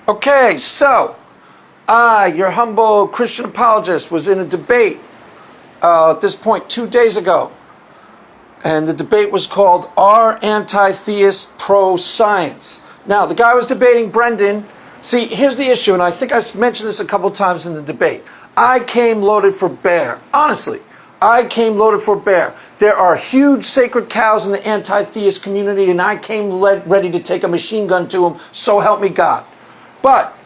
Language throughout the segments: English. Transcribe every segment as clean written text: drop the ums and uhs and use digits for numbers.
Okay, so I, your humble Christian apologist, was in a debate at this point 2 days ago. And the debate was called, Are Anti-Theists Pro-Science? Now, the guy was debating Brendan. See, here's the issue, and I think I mentioned this a couple times in the debate. I came loaded for bear. Honestly, I came loaded for bear. There are huge sacred cows in the anti-theist community, and I came ready to take a machine gun to them, so help me God. But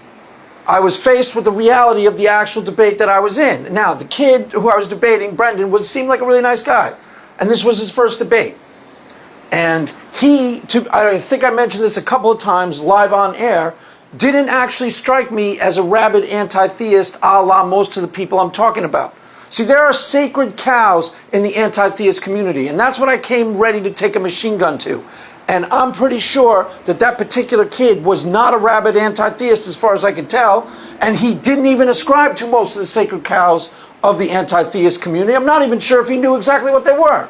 I was faced with the reality of the actual debate that I was in. Now, the kid who I was debating, Brendan, seemed like a really nice guy. And this was his first debate. And I think I mentioned this a couple of times live on air, didn't actually strike me as a rabid anti-theist a la most of the people I'm talking about. See, there are sacred cows in the anti-theist community, and that's what I came ready to take a machine gun to. And I'm pretty sure that that particular kid was not a rabid anti-theist as far as I could tell, and he didn't even ascribe to most of the sacred cows of the anti-theist community. I'm not even sure if he knew exactly what they were.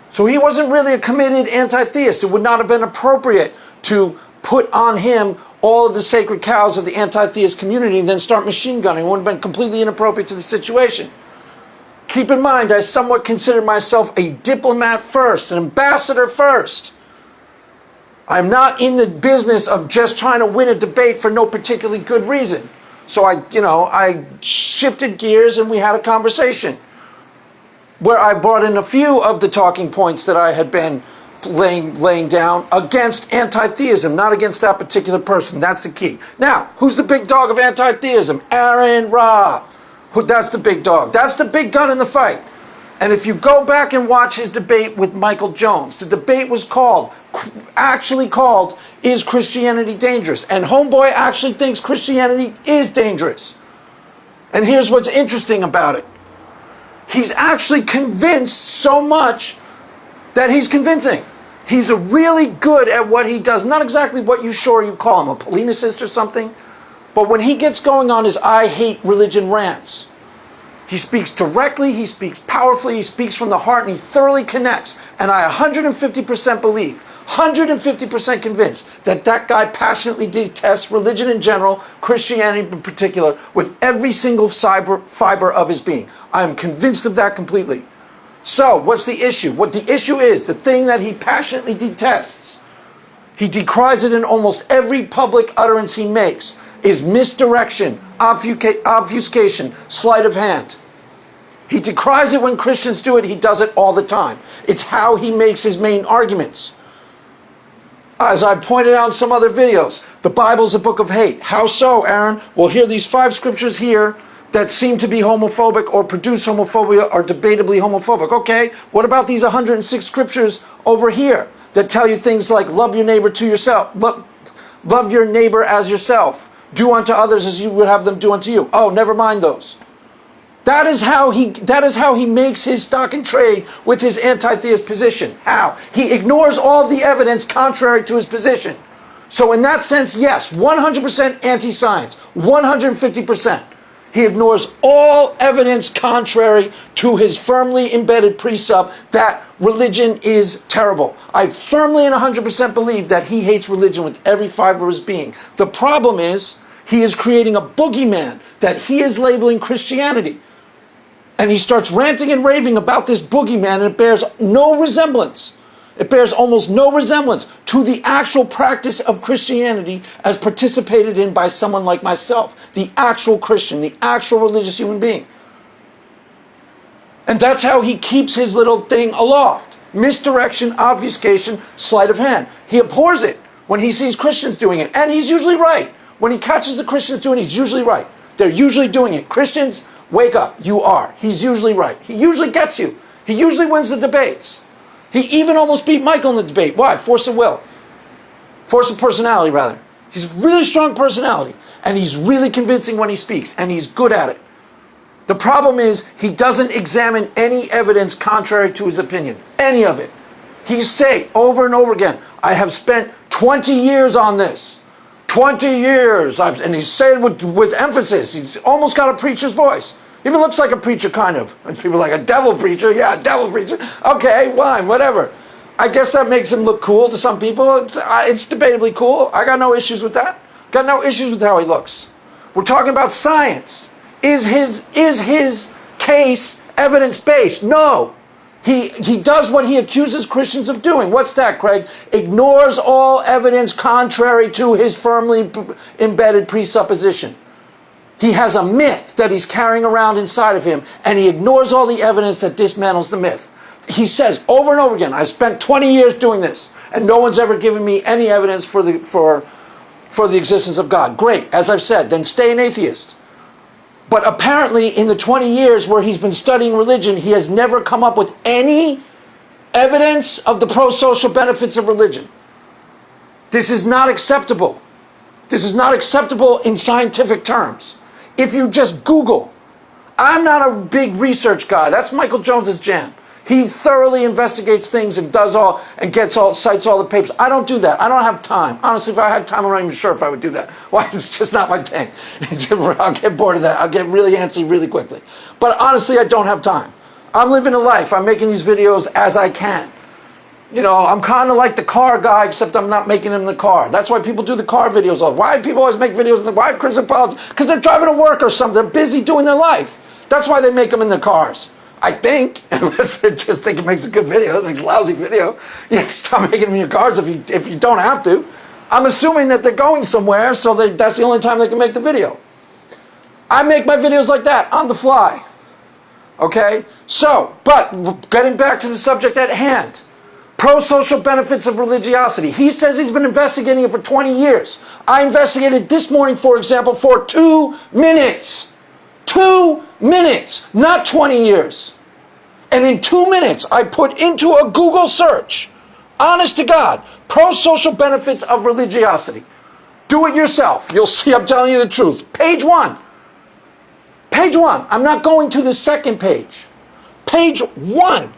So he wasn't really a committed anti-theist. It would not have been appropriate to put on him all of the sacred cows of the anti-theist community and then start machine gunning. It would have been completely inappropriate to the situation. Keep in mind, I somewhat consider myself a diplomat first, an ambassador first. I'm not in the business of just trying to win a debate for no particularly good reason. So I shifted gears and we had a conversation where I brought in a few of the talking points that I had been laying down against anti-theism, not against that particular person. That's the key. Now, who's the big dog of anti-theism? Aaron Ra. That's the big dog. That's the big gun in the fight. And if you go back and watch his debate with Michael Jones, the debate was actually called, Is Christianity Dangerous? And homeboy actually thinks Christianity is dangerous. And here's what's interesting about it. He's actually convinced so much that he's convincing. He's really good at what he does. Not exactly what you call him, a polemicist or something. But when he gets going on his I hate religion rants, he speaks directly, he speaks powerfully, he speaks from the heart, and he thoroughly connects. And I 150% believe, 150% convinced that that guy passionately detests religion in general, Christianity in particular, with every single fiber of his being. I am convinced of that completely. So, what's the issue? What the issue is, the thing that he passionately detests, he decries it in almost every public utterance he makes, is misdirection, obfuscation, sleight of hand. He decries it when Christians do it. He does it all the time. It's how he makes his main arguments. As I pointed out in some other videos, the Bible's a book of hate. How so, Aaron? Well, here are these 5 scriptures here that seem to be homophobic or produce homophobia or debatably homophobic. Okay, what about these 106 scriptures over here that tell you things like love your neighbor to yourself, love your neighbor as yourself, do unto others as you would have them do unto you. Oh, never mind those. That is how he makes his stock and trade with his anti-theist position. How? He ignores all of the evidence contrary to his position. So in that sense, yes, 100% anti-science, 150%. He ignores all evidence contrary to his firmly embedded precept that religion is terrible. I firmly and 100% believe that he hates religion with every fiber of his being. The problem is, he is creating a boogeyman that he is labeling Christianity. And he starts ranting and raving about this boogeyman, and it bears no resemblance. It bears almost no resemblance to the actual practice of Christianity as participated in by someone like myself, the actual Christian, the actual religious human being. And that's how he keeps his little thing aloft. Misdirection, obfuscation, sleight of hand. He abhors it when he sees Christians doing it. And he's usually right. When he catches the Christians doing it, he's usually right. They're usually doing it. Christians, wake up. You are. He's usually right. He usually gets you. He usually wins the debates. He even almost beat Michael in the debate. Why? Force of will. Force of personality, rather. He's a really strong personality. And he's really convincing when he speaks. And he's good at it. The problem is, he doesn't examine any evidence contrary to his opinion. Any of it. He say over and over again, I have spent 20 years on this. 20 years. And he's saying with emphasis. He's almost got a preacher's voice. Even looks like a preacher, kind of. And people are like, a devil preacher? Yeah, a devil preacher. Okay, fine, whatever. I guess that makes him look cool to some people. It's debatably cool. I got no issues with that. Got no issues with how he looks. We're talking about science. Is his case evidence-based? No. He does what he accuses Christians of doing. What's that, Craig? Ignores all evidence contrary to his firmly embedded presupposition. He has a myth that he's carrying around inside of him, and he ignores all the evidence that dismantles the myth. He says over and over again, I've spent 20 years doing this, and no one's ever given me any evidence for the existence of God. Great, as I've said, then stay an atheist. But apparently in the 20 years where he's been studying religion, he has never come up with any evidence of the pro-social benefits of religion. This is not acceptable. This is not acceptable in scientific terms. If you just Google, I'm not a big research guy. That's Michael Jones's jam. He thoroughly investigates things and cites all the papers. I don't do that. I don't have time. Honestly, if I had time, I'm not even sure if I would do that. Why? It's just not my thing. I'll get bored of that. I'll get really antsy really quickly. But honestly, I don't have time. I'm living a life. I'm making these videos as I can. You know, I'm kind of like the car guy, except I'm not making them in the car. That's why people do the car videos. Why do people always make videos? Why Christian politics? Because they're driving to work or something. They're busy doing their life. That's why they make them in their cars. I think, unless they just think it makes a good video, it makes a lousy video. You stop making them in your cars if you don't have to. I'm assuming that they're going somewhere, so that's the only time they can make the video. I make my videos like that, on the fly. Okay? So, but getting back to the subject at hand. Pro-social benefits of religiosity. He says he's been investigating it for 20 years. I investigated this morning, for example, for 2 minutes. 2 minutes, not 20 years. And in 2 minutes, I put into a Google search, honest to God, pro-social benefits of religiosity. Do it yourself. You'll see I'm telling you the truth. Page 1. Page 1. I'm not going to the second page. Page 1.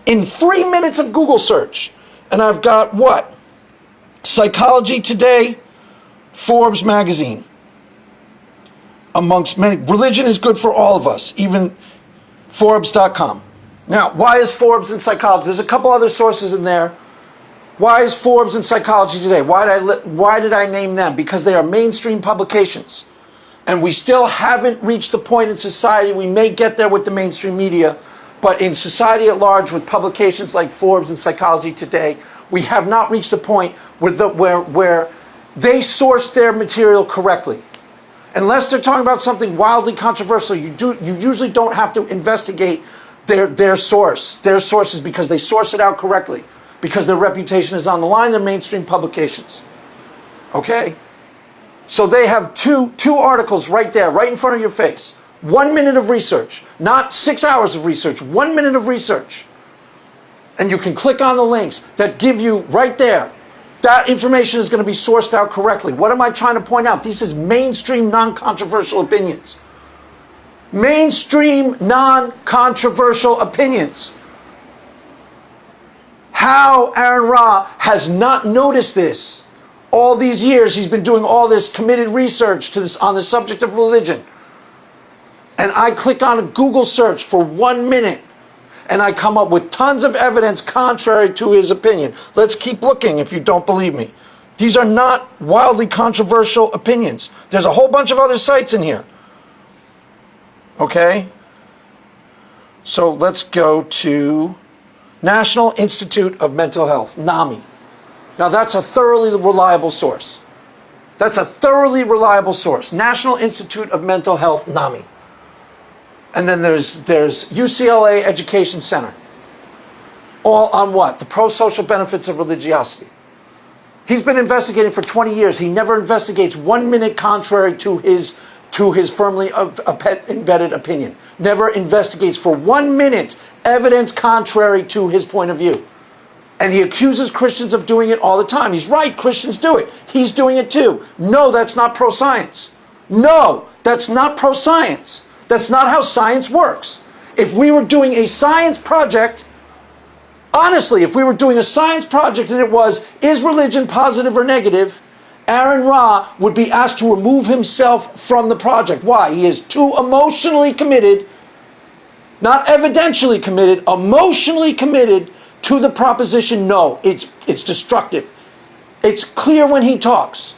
In 3 minutes of Google search. And I've got what? Psychology Today, Forbes magazine. Amongst many, religion is good for all of us, even Forbes.com. Now, why is Forbes in psychology? There's a couple other sources in there. Why is Forbes in Psychology Today? Why did I name them? Because they are mainstream publications. And we still haven't reached the point in society, we may get there with the mainstream media, but in society at large with publications like Forbes and Psychology Today, we have not reached the point where they source their material correctly. Unless they're talking about something wildly controversial, you usually don't have to investigate their sources because they source it out correctly, because their reputation is on the line. They're mainstream publications. Okay? So they have two articles right there, right in front of your face. 1 minute of research, not 6 hours of research, 1 minute of research. And you can click on the links that give you right there. That information is going to be sourced out correctly. What am I trying to point out? This is mainstream, non-controversial opinions. Mainstream, non-controversial opinions. How Aaron Ra has not noticed this. All these years he's been doing all this committed research on the subject of religion. And I click on a Google search for 1 minute. And I come up with tons of evidence contrary to his opinion. Let's keep looking if you don't believe me. These are not wildly controversial opinions. There's a whole bunch of other sites in here. Okay? So let's go to National Institute of Mental Health, NAMI. Now that's a thoroughly reliable source. That's a thoroughly reliable source. National Institute of Mental Health, NAMI. And then there's UCLA Education Center. All on what? The pro-social benefits of religiosity. He's been investigating for 20 years. He never investigates 1 minute contrary to his firmly embedded opinion. Never investigates for 1 minute evidence contrary to his point of view. And he accuses Christians of doing it all the time. He's right, Christians do it. He's doing it too. No, that's not pro-science. No, that's not pro-science. That's not how science works. If we were doing a science project, honestly, if we were doing a science project and it was, is religion positive or negative, Aaron Ra would be asked to remove himself from the project. Why? He is too emotionally committed, not evidentially committed, emotionally committed to the proposition, no, it's destructive. It's clear when he talks.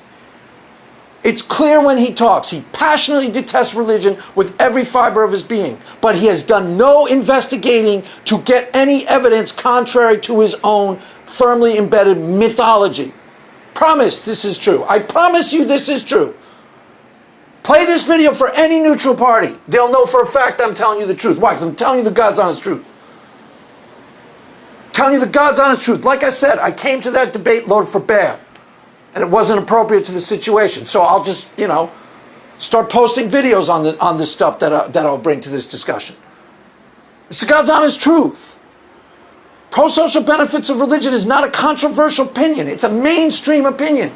It's clear when he talks. He passionately detests religion with every fiber of his being, but he has done no investigating to get any evidence contrary to his own firmly embedded mythology. Promise this is true. I promise you this is true. Play this video for any neutral party. They'll know for a fact I'm telling you the truth. Why? Because I'm telling you the God's honest truth. Telling you the God's honest truth. Like I said, I came to that debate loaded for bear. And it wasn't appropriate to the situation. So I'll just, start posting videos on this stuff that I'll bring to this discussion. It's the God's honest truth. Pro-social benefits of religion is not a controversial opinion. It's a mainstream opinion.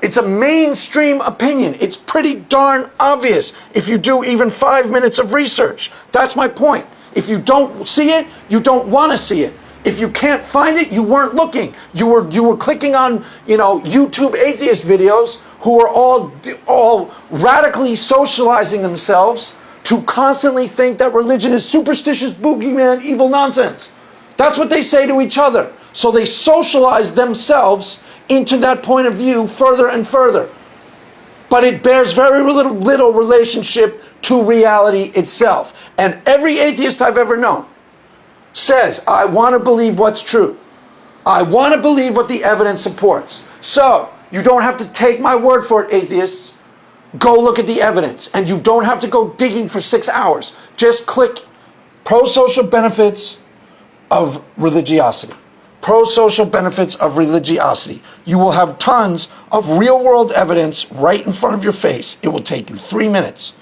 It's a mainstream opinion. It's pretty darn obvious if you do even 5 minutes of research. That's my point. If you don't see it, you don't want to see it. If you can't find it, you weren't looking. You were clicking on, YouTube atheist videos who are all radically socializing themselves to constantly think that religion is superstitious, boogeyman, evil nonsense. That's what they say to each other. So they socialize themselves into that point of view further and further. But it bears very little relationship to reality itself. And every atheist I've ever known says, I want to believe what's true. I want to believe what the evidence supports. So, you don't have to take my word for it, atheists. Go look at the evidence. And you don't have to go digging for 6 hours. Just click pro-social benefits of religiosity. Pro-social benefits of religiosity. You will have tons of real-world evidence right in front of your face. It will take you 3 minutes.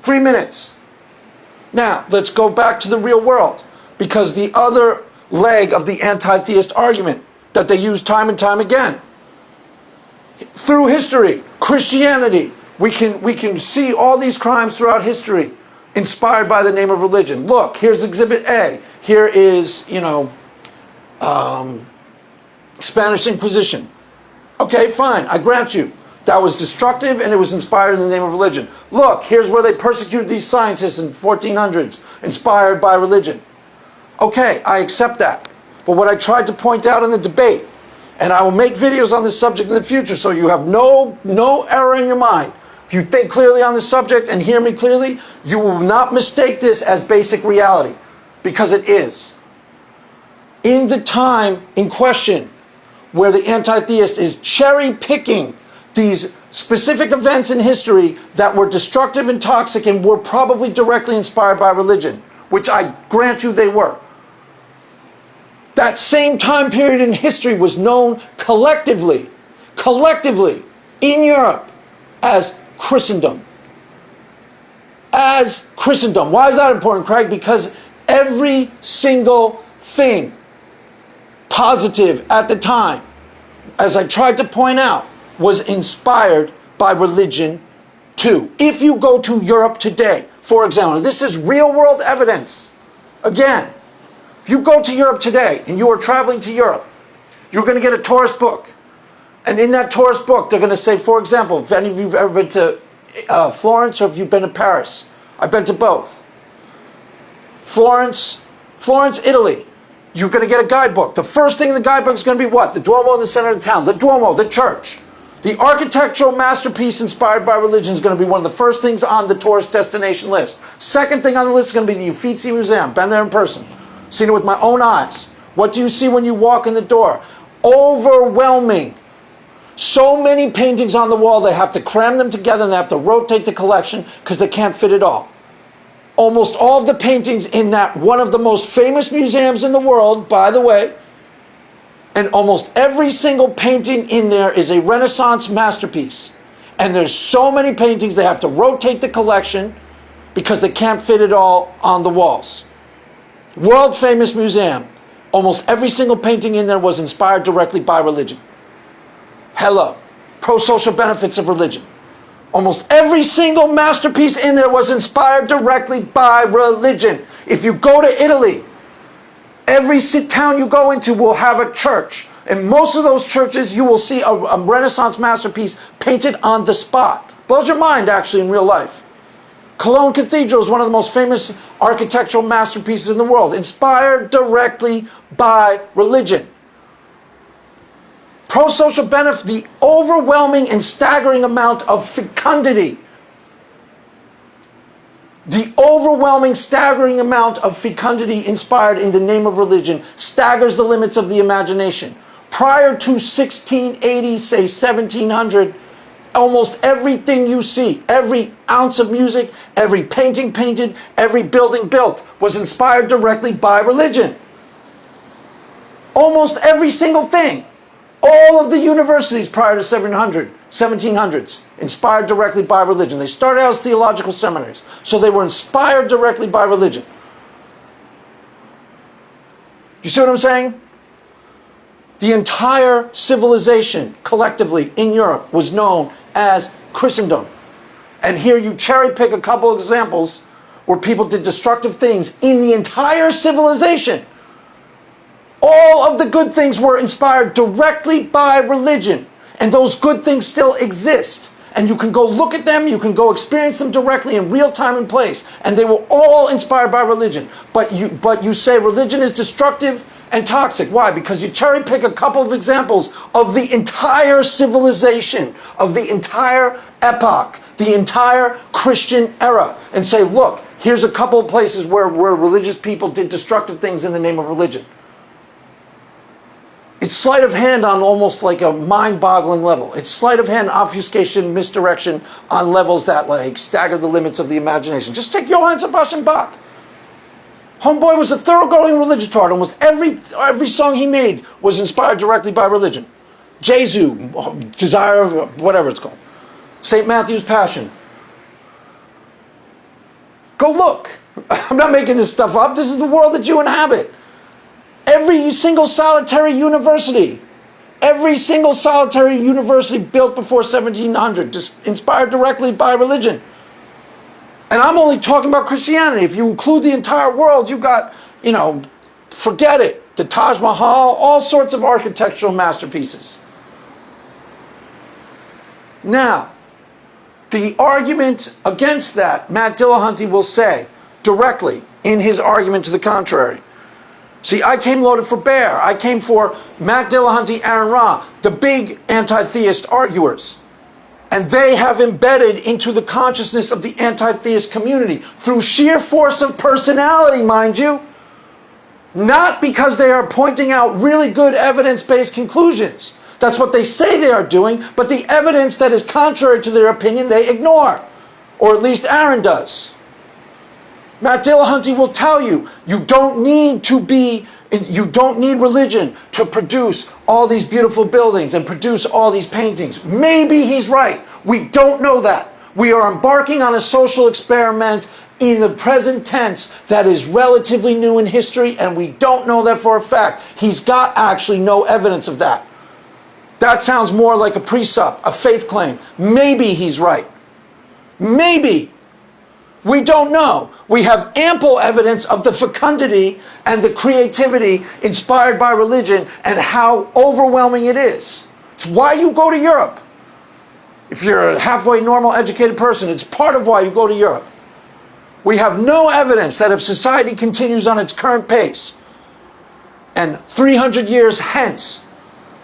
3 minutes. Now, let's go back to the real world. Because the other leg of the anti-theist argument that they use time and time again, through history, Christianity, we can see all these crimes throughout history inspired by the name of religion. Look, here's Exhibit A. Here is, Spanish Inquisition. Okay, fine, I grant you. That was destructive and it was inspired in the name of religion. Look, here's where they persecuted these scientists in the 1400s, inspired by religion. Okay, I accept that. But what I tried to point out in the debate, and I will make videos on this subject in the future so you have no error in your mind. If you think clearly on this subject and hear me clearly, you will not mistake this as basic reality, because it is. In the time in question where the anti-theist is cherry-picking these specific events in history that were destructive and toxic and were probably directly inspired by religion, which I grant you they were. That same time period in history was known collectively in Europe as Christendom. As Christendom. Why is that important, Craig? Because every single thing positive at the time, as I tried to point out, was inspired by religion too. If you go to Europe today, for example, this is real world evidence. Again, if you go to Europe today and you are traveling to Europe, you're going to get a tourist book. And in that tourist book, they're going to say, for example, if any of you have ever been to Florence or if you've been to Paris, I've been to both. Florence, Italy, you're going to get a guidebook. The first thing in the guidebook is going to be what? The Duomo in the center of the town. The Duomo, the church. The architectural masterpiece inspired by religion is going to be one of the first things on the tourist destination list. Second thing on the list is going to be the Uffizi Museum. Been there in person. Seen it with my own eyes. What do you see when you walk in the door? Overwhelming. So many paintings on the wall, they have to cram them together and they have to rotate the collection because they can't fit it all. Almost all of the paintings in that one of the most famous museums in the world, by the way, and almost every single painting in there is a Renaissance masterpiece. And there's so many paintings, they have to rotate the collection because they can't fit it all on the walls. World famous museum. Almost every single painting in there was inspired directly by religion. Hello. Pro-social benefits of religion. Almost every single masterpiece in there was inspired directly by religion. If you go to Italy, every town you go into will have a church. In most of those churches, you will see a Renaissance masterpiece painted on the spot. Blows your mind, actually, in real life. Cologne Cathedral is one of the most famous architectural masterpieces in the world, inspired directly by religion. Pro-social benefit, the overwhelming and staggering amount of fecundity. The overwhelming, staggering amount of fecundity inspired in the name of religion staggers the limits of the imagination. Prior to 1680, say 1700, almost everything you see, every ounce of music, every painting painted, every building built, was inspired directly by religion. Almost every single thing. All of the universities prior to 1700s, inspired directly by religion. They started out as theological seminaries, so they were inspired directly by religion. You see what I'm saying? The entire civilization, collectively, in Europe, was known as Christendom. And here you cherry pick a couple of examples where people did destructive things in the entire civilization. All of the good things were inspired directly by religion. And those good things still exist. And you can go look at them, you can go experience them directly in real time and place. And they were all inspired by religion. But you say religion is destructive and toxic. Why? Because you cherry pick a couple of examples of the entire civilization, of the entire epoch, the entire Christian era, and say, look, here's a couple of places where religious people did destructive things in the name of religion. It's sleight of hand on almost like a mind-boggling level. It's sleight of hand, obfuscation, misdirection on levels that like stagger the limits of the imagination. Just take Johann Sebastian Bach. Homeboy was a thoroughgoing religious tart. Almost every song he made was inspired directly by religion. Jesu, Desire, whatever it's called. St. Matthew's Passion. Go look. I'm not making this stuff up. This is the world that you inhabit. Every single solitary university built before 1700, just inspired directly by religion. And I'm only talking about Christianity. If you include the entire world, you've got, forget it. The Taj Mahal, all sorts of architectural masterpieces. Now, the argument against that, Matt Dillahunty will say directly in his argument to the contrary. See, I came loaded for bear. I came for Matt Dillahunty, Aaron Ra, the big anti-theist arguers. And they have embedded into the consciousness of the anti-theist community through sheer force of personality, mind you. Not because they are pointing out really good evidence-based conclusions. That's what they say they are doing, but the evidence that is contrary to their opinion they ignore. Or at least Aaron does. Matt Dillahunty will tell you, you don't need religion to produce all these beautiful buildings and produce all these paintings. Maybe he's right. We don't know that. We are embarking on a social experiment in the present tense that is relatively new in history, and we don't know that for a fact. He's got actually no evidence of that. That sounds more like a presup, a faith claim. Maybe he's right. Maybe. We don't know. We have ample evidence of the fecundity and the creativity inspired by religion and how overwhelming it is. It's why you go to Europe. If you're a halfway normal educated person, it's part of why you go to Europe. We have no evidence that if society continues on its current pace and 300 years hence,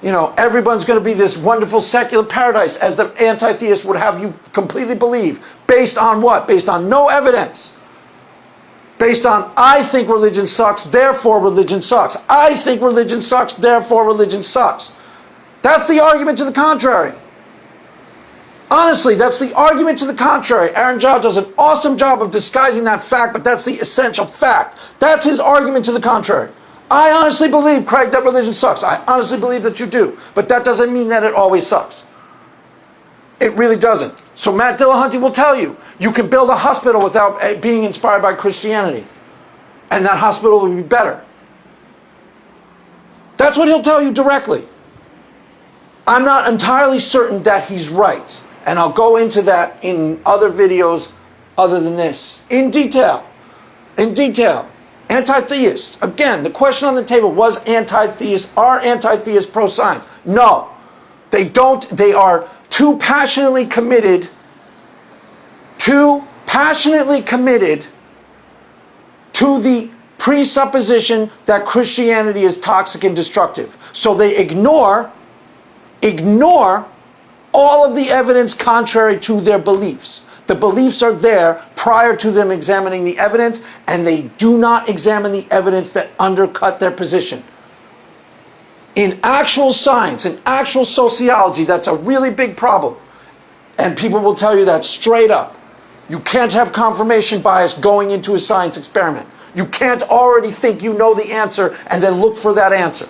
everyone's going to be this wonderful secular paradise as the anti-theists would have you completely believe. Based on what? Based on no evidence. Based on, I think religion sucks, therefore religion sucks. I think religion sucks, therefore religion sucks. That's the argument to the contrary. Honestly, that's the argument to the contrary. Aaron Jha does an awesome job of disguising that fact, but that's the essential fact. That's his argument to the contrary. I honestly believe, Craig, that religion sucks. I honestly believe that you do. But that doesn't mean that it always sucks. It really doesn't. So Matt Dillahunty will tell you, you can build a hospital without being inspired by Christianity. And that hospital will be better. That's what he'll tell you directly. I'm not entirely certain that he's right. And I'll go into that in other videos other than this. In detail. In detail. Anti-theists. Again, the question on the table was anti-theists. Are anti-theists pro-science? No. They don't. They are too passionately committed to the presupposition that Christianity is toxic and destructive. So they ignore ignore all of the evidence contrary to their beliefs. The beliefs are there prior to them examining the evidence, and they do not examine the evidence that undercut their position. In actual science, in actual sociology, that's a really big problem. And people will tell you that straight up. You can't have confirmation bias going into a science experiment. You can't already think you know the answer and then look for that answer.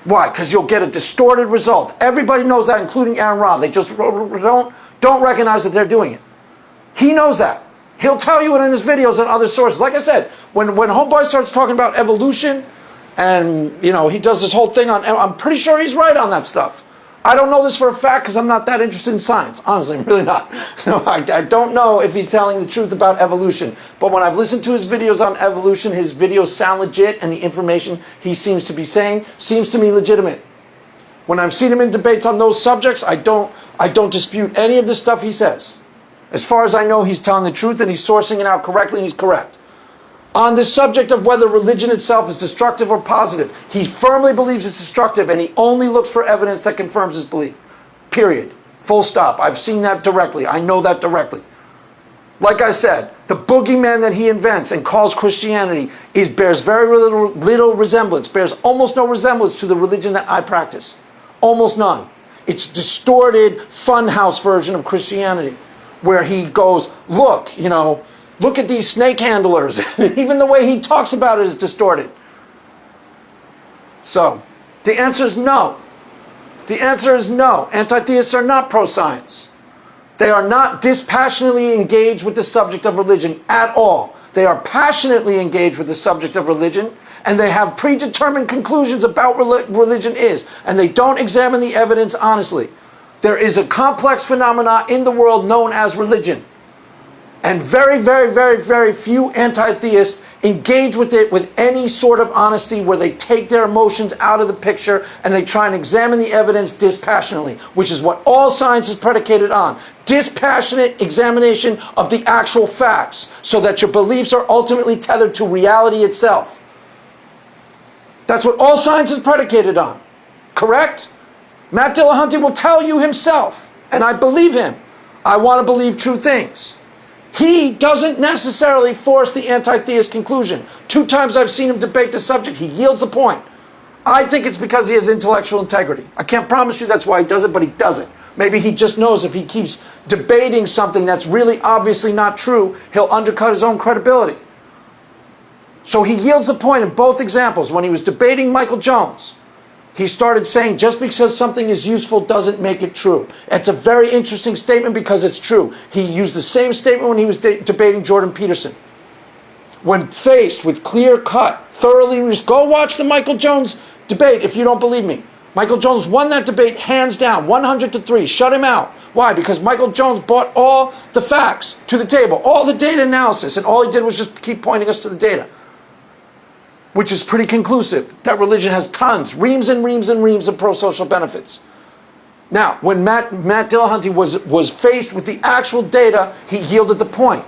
Why? Because you'll get a distorted result. Everybody knows that, including Aaron Ra. They just don't recognize that they're doing it. He knows that. He'll tell you it in his videos and other sources. Like I said, when Homeboy starts talking about evolution, and he does this whole thing on, I'm pretty sure he's right on that stuff. I don't know this for a fact because I'm not that interested in science. Honestly, I'm really not. I don't know if he's telling the truth about evolution. But when I've listened to his videos on evolution, his videos sound legit, and the information he seems to be saying seems to me legitimate. When I've seen him in debates on those subjects, I don't dispute any of the stuff he says. As far as I know, he's telling the truth and he's sourcing it out correctly and he's correct. On the subject of whether religion itself is destructive or positive, he firmly believes it's destructive, and he only looks for evidence that confirms his belief. Period. Full stop. I've seen that directly. I know that directly. Like I said, the boogeyman that he invents and calls Christianity bears very little resemblance, bears almost no resemblance to the religion that I practice. Almost none. It's distorted funhouse version of Christianity, where he goes, look at these snake handlers. Even the way he talks about it is distorted. So, the answer is no. The answer is no. Anti-theists are not pro-science. They are not dispassionately engaged with the subject of religion at all. They are passionately engaged with the subject of religion, and they have predetermined conclusions about what religion is, and they don't examine the evidence honestly. There is a complex phenomena in the world known as religion. And very, very, very, very few anti-theists engage with it with any sort of honesty, where they take their emotions out of the picture and they try and examine the evidence dispassionately, which is what all science is predicated on. Dispassionate examination of the actual facts, so that your beliefs are ultimately tethered to reality itself. That's what all science is predicated on. Correct? Matt Dillahunty will tell you himself, and I believe him. I want to believe true things. He doesn't necessarily force the anti-theist conclusion. 2 times I've seen him debate the subject. He yields the point. I think it's because he has intellectual integrity. I can't promise you that's why he does it, but he does it. Maybe he just knows if he keeps debating something that's really obviously not true, he'll undercut his own credibility. So he yields the point in both examples. When he was debating Michael Jones, he started saying just because something is useful doesn't make it true. It's a very interesting statement because it's true. He used the same statement when he was debating Jordan Peterson. When faced with clear-cut, go watch the Michael Jones debate if you don't believe me. Michael Jones won that debate hands down, 100-3. Shut him out. Why? Because Michael Jones brought all the facts to the table, all the data analysis, and all he did was just keep pointing us to the data, which is pretty conclusive, that religion has tons, reams and reams and reams of pro-social benefits. Now, when Matt Dillahunty was faced with the actual data, he yielded the point.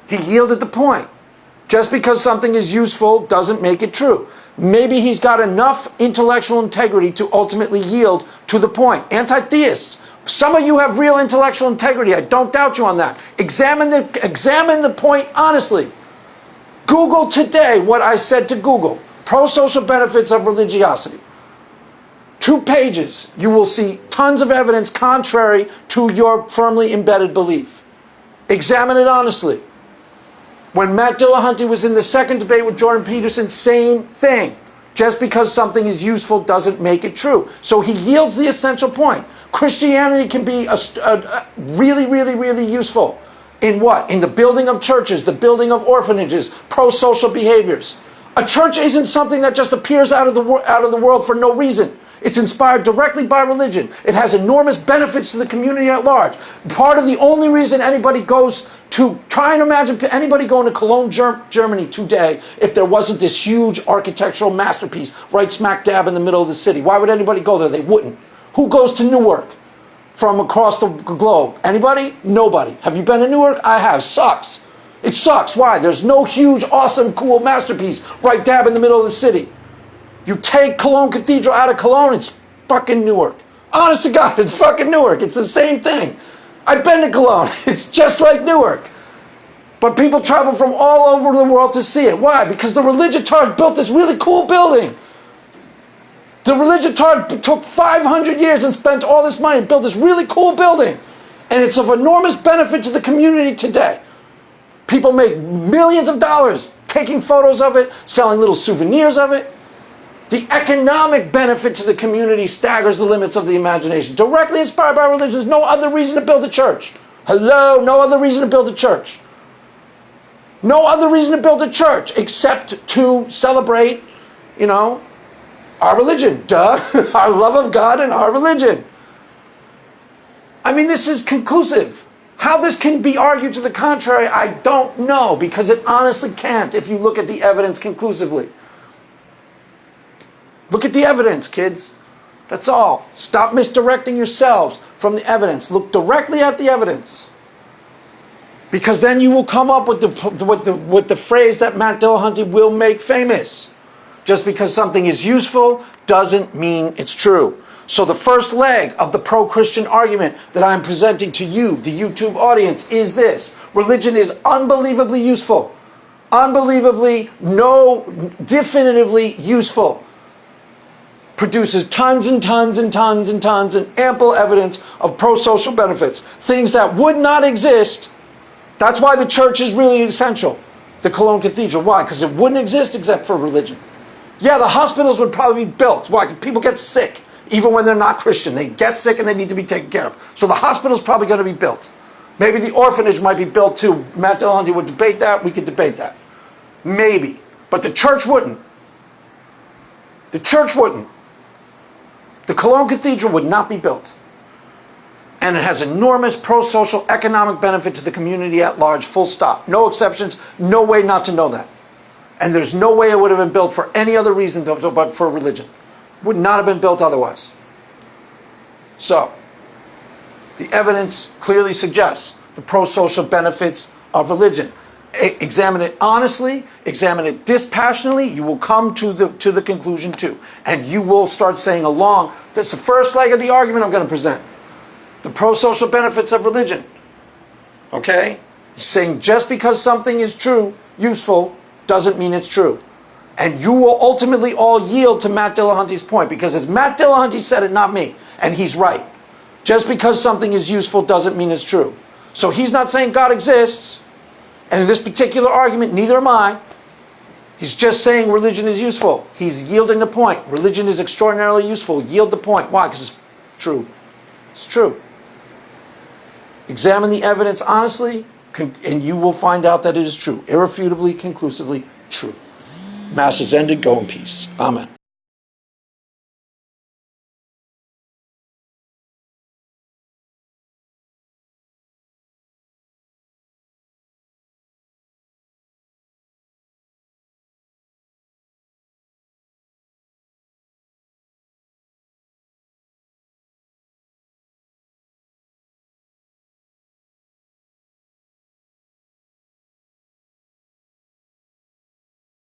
He yielded the point. Just because something is useful doesn't make it true. Maybe he's got enough intellectual integrity to ultimately yield to the point. Anti-theists, some of you have real intellectual integrity. I don't doubt you on that. Examine the point honestly. Google today what I said to Google. Pro-social benefits of religiosity. 2 pages. You will see tons of evidence contrary to your firmly embedded belief. Examine it honestly. When Matt Dillahunty was in the second debate with Jordan Peterson, same thing. Just because something is useful doesn't make it true. So he yields the essential point. Christianity can be really, really, really useful. In what? In the building of churches, the building of orphanages, pro-social behaviors. A church isn't something that just appears out of the world for no reason. It's inspired directly by religion. It has enormous benefits to the community at large. Part of the only reason anybody goes to, try and imagine anybody going to Cologne, Germany today if there wasn't this huge architectural masterpiece right smack dab in the middle of the city. Why would anybody go there? They wouldn't. Who goes to Newark from across the globe? Anybody? Nobody. Have you been to Newark? I have. Sucks. It sucks. Why? There's no huge, awesome, cool masterpiece right dab in the middle of the city. You take Cologne Cathedral out of Cologne, it's fucking Newark. Honest to God, it's fucking Newark. It's the same thing. I've been to Cologne. It's just like Newark. But people travel from all over the world to see it. Why? Because the religiotards built this really cool building. The religiotards took 500 years and spent all this money and built this really cool building. And it's of enormous benefit to the community today. People make millions of dollars taking photos of it, selling little souvenirs of it. The economic benefit to the community staggers the limits of the imagination. Directly inspired by religion, there's no other reason to build a church. Hello, no other reason to build a church. No other reason to build a church except to celebrate, our religion. Duh. Our love of God and our religion. I mean, this is conclusive. How this can be argued to the contrary, I don't know, because it honestly can't if you look at the evidence conclusively. Look at the evidence, kids. That's all. Stop misdirecting yourselves from the evidence. Look directly at the evidence. Because then you will come up with the phrase that Matt Dillahunty will make famous. Just because something is useful doesn't mean it's true. So the first leg of the pro-Christian argument that I'm presenting to you, the YouTube audience, is this. Religion is unbelievably useful. Unbelievably, definitively useful. Produces tons and tons and tons and tons and ample evidence of pro-social benefits. Things that would not exist. That's why the church is really essential. The Cologne Cathedral. Why? Because it wouldn't exist except for religion. Yeah, the hospitals would probably be built. Why? People get sick. Even when they're not Christian. They get sick and they need to be taken care of. So the hospital's probably going to be built. Maybe the orphanage might be built too. Matt Dillahunty would debate that. We could debate that. Maybe. But the church wouldn't. The church wouldn't. The Cologne Cathedral would not be built. And it has enormous pro-social economic benefit to the community at large, full stop. No exceptions, no way not to know that. And there's no way it would have been built for any other reason but for religion. Would not have been built otherwise. So, the evidence clearly suggests the pro-social benefits of religion. Examine it honestly, examine it dispassionately, you will come to the conclusion too. And you will start saying along, that's the first leg of the argument I'm going to present. The pro-social benefits of religion. Okay? Saying just because something is true, useful, doesn't mean it's true. And you will ultimately all yield to Matt Dillahunty's point, because as Matt Dillahunty said it, not me, and he's right. Just because something is useful doesn't mean it's true. So he's not saying God exists, and in this particular argument, neither am I. He's just saying religion is useful. He's yielding the point. Religion is extraordinarily useful. Yield the point. Why? Because it's true. It's true. Examine the evidence honestly, and you will find out that it is true. Irrefutably, conclusively true. Mass is ended. Go in peace. Amen.